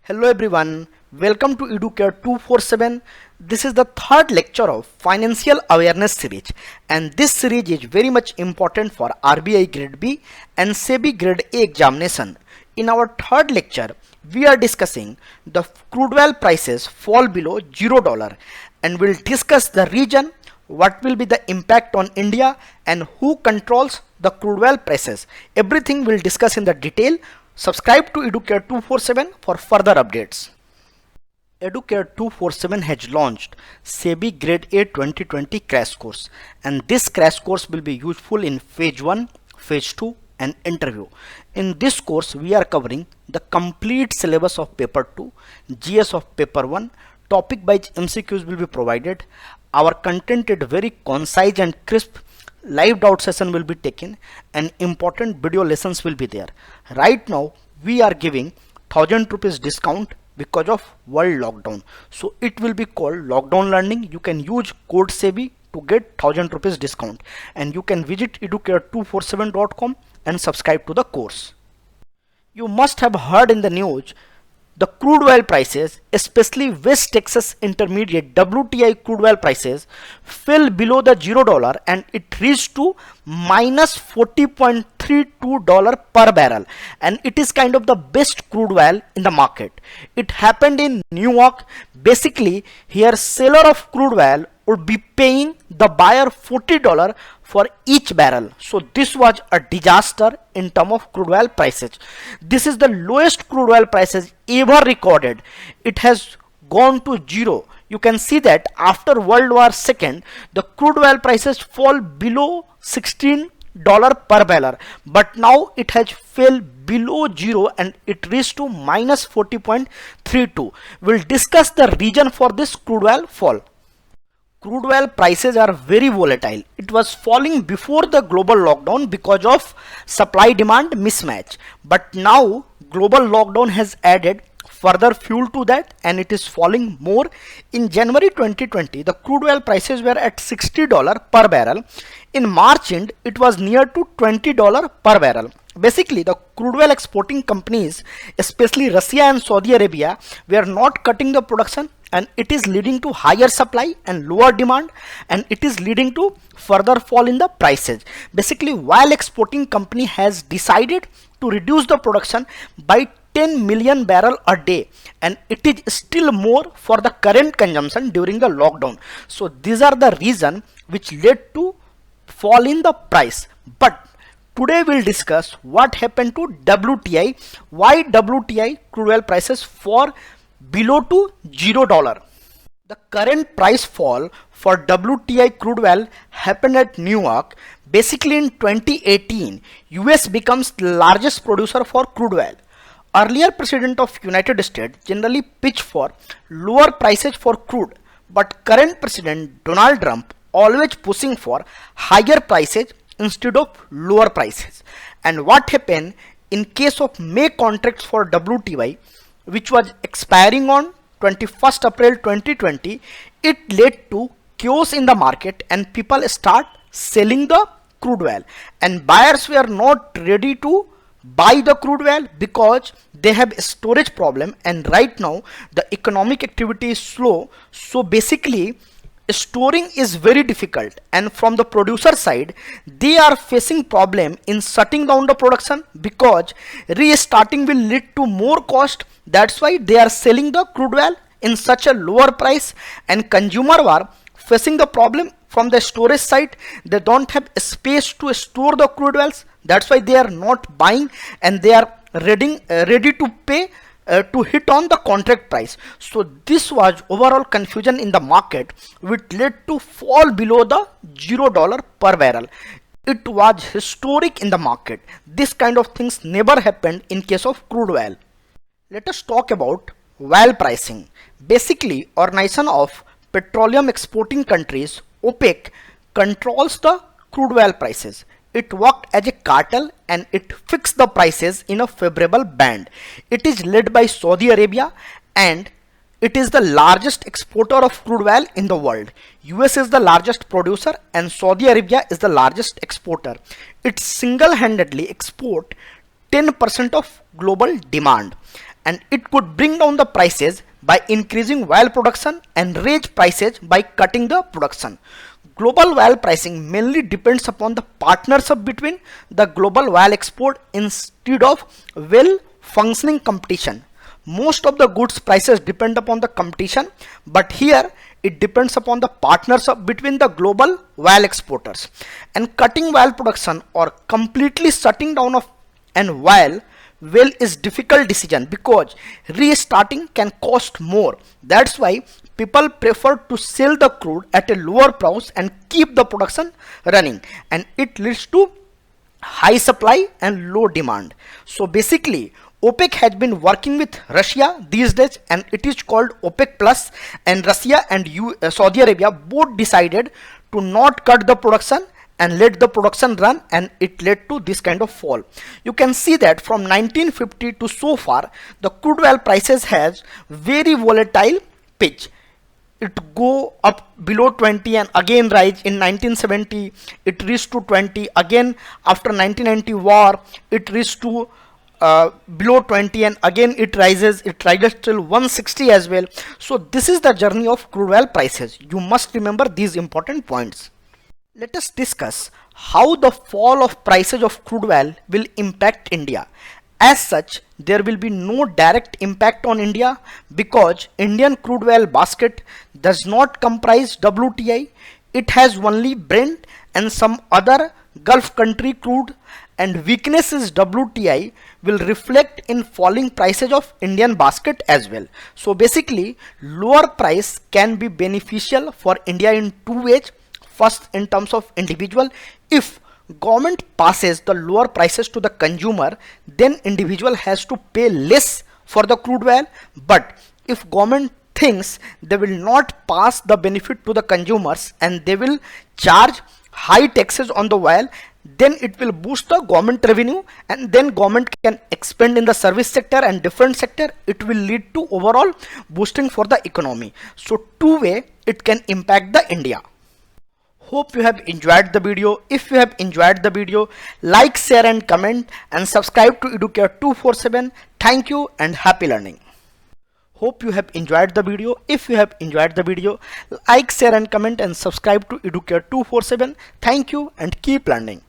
Hello everyone, welcome to EduCare 247. This is the third lecture of Financial Awareness series, and this series is very much important for RBI Grade B and SEBI Grade A examination. In our third lecture, we are discussing the crude oil prices fall below $0 and we'll discuss the reason, what will be the impact on India and who controls the crude oil prices. Everything we'll discuss in the detail. Subscribe to EduCare 247 for further updates. EduCare 247 has launched SEBI Grade A 2020 crash course, and this crash course will be useful in phase 1, phase 2 and interview. In this course we are covering the complete syllabus of paper 2, GS of paper 1, topic by MCQs will be provided. Our content is very concise and crisp. Live doubt session will be taken and important video lessons will be there. Right now we are giving 1000 rupees discount because of world lockdown, so it will be called lockdown learning. You can use code SEBI to get 1000 rupees discount, and you can visit educare247.com and subscribe to the course. You must have heard in the news the crude oil prices, especially West Texas Intermediate WTI crude oil prices, fell below the $0 and it reached to minus $40.32 per barrel, and it is kind of the best crude oil in the market. It happened in New York. Basically here seller of crude oil would be paying the buyer $40 for each barrel. So this was a disaster in terms of crude oil prices. This is the lowest crude oil prices ever recorded. It has gone to zero. You can see that after World War II, the crude oil prices fall below $16 per barrel, but now it has fell below zero and it reached to minus 40.32. We'll discuss the reason for this crude oil fall. Crude oil prices are very volatile. It was falling before the global lockdown because of supply demand mismatch, but now global lockdown has added further fuel to that and it is falling more. In January 2020 the crude oil prices were at $60 per barrel. In March end it was near to $20 per barrel. Basically the crude oil exporting companies, especially Russia and Saudi Arabia, were not cutting the production, and it is leading to higher supply and lower demand, and it is leading to further fall in the prices. Basically while exporting company has decided to reduce the production by 10 million barrel a day, and it is still more for the current consumption during the lockdown. So these are the reason which led to fall in the price. But today we'll discuss what happened to WTI, why WTI crude oil prices fall below to $0. The current price fall for WTI crude oil happened at New York. Basically in 2018, US becomes the largest producer for crude oil. Earlier President of United States generally pitched for lower prices for crude, but current President Donald Trump always pushing for higher prices instead of lower prices. And what happened in case of May contracts for WTI, which was expiring on 21st April 2020, it led to chaos in the market and people start selling the crude oil, and buyers were not ready to buy the crude oil because they have a storage problem, and right now the economic activity is slow. So basically storing is very difficult, and from the producer side they are facing problem in shutting down the production because restarting will lead to more cost. That's why they are selling the crude oil in such a lower price, and consumer are facing the problem from the storage side. They don't have space to store the crude oils. That's why they are not buying, and they are ready to pay to hit on the contract price. So this was overall confusion in the market, which led to fall below the $0 per barrel. It was historic in the market. This kind of things never happened in case of crude oil. Let us talk about oil pricing. Basically Organization of Petroleum Exporting Countries, OPEC, controls the crude oil prices. It worked as a cartel and it fixed the prices in a favorable band. It is led by Saudi Arabia and it is the largest exporter of crude oil in the world. US is the largest producer and Saudi Arabia is the largest exporter. It single-handedly export 10% of global demand. and it could bring down the prices by increasing oil production and raise prices by cutting the production. Global oil pricing mainly depends upon the partnership between the global oil export instead of well functioning competition. Most of the goods prices depend upon the competition, but here it depends upon the partnership between the global oil exporters. And cutting oil production or completely shutting down of an oil well is difficult decision because restarting can cost more. That's why people prefer to sell the crude at a lower price and keep the production running, and it leads to high supply and low demand. So basically OPEC has been working with Russia these days, and it is called OPEC Plus, and Russia and Saudi Arabia both decided to not cut the production and let the production run, and it led to this kind of fall. You can see that from 1950 to so far the crude oil prices has very volatile pitch. It go up below 20 and again rise. In 1970 it reached to 20, again after 1990 war it reached to below 20, and again it rises till 160 as well. So this is the journey of crude oil prices. You must remember these important points. Let us discuss how the fall of prices of crude oil will impact India. As such, there will be no direct impact on India because Indian crude oil basket does not comprise WTI. It has only Brent and some other Gulf country crude, and weakness in WTI will reflect in falling prices of Indian basket as well. So basically lower price can be beneficial for India in two ways. First, in terms of individual, if government passes the lower prices to the consumer, then individual has to pay less for the crude oil. But if government thinks they will not pass the benefit to the consumers and they will charge high taxes on the oil, then it will boost the government revenue, and then government can expand in the service sector and different sector. It will lead to overall boosting for the economy. So two way it can impact the India. Hope you have enjoyed the video. If you have enjoyed the video, like, share and comment, and subscribe to Educare 247. Thank you and happy learning. Hope you have enjoyed the video. If you have enjoyed the video, like, share and comment and subscribe to Educare 247. Thank you and keep learning.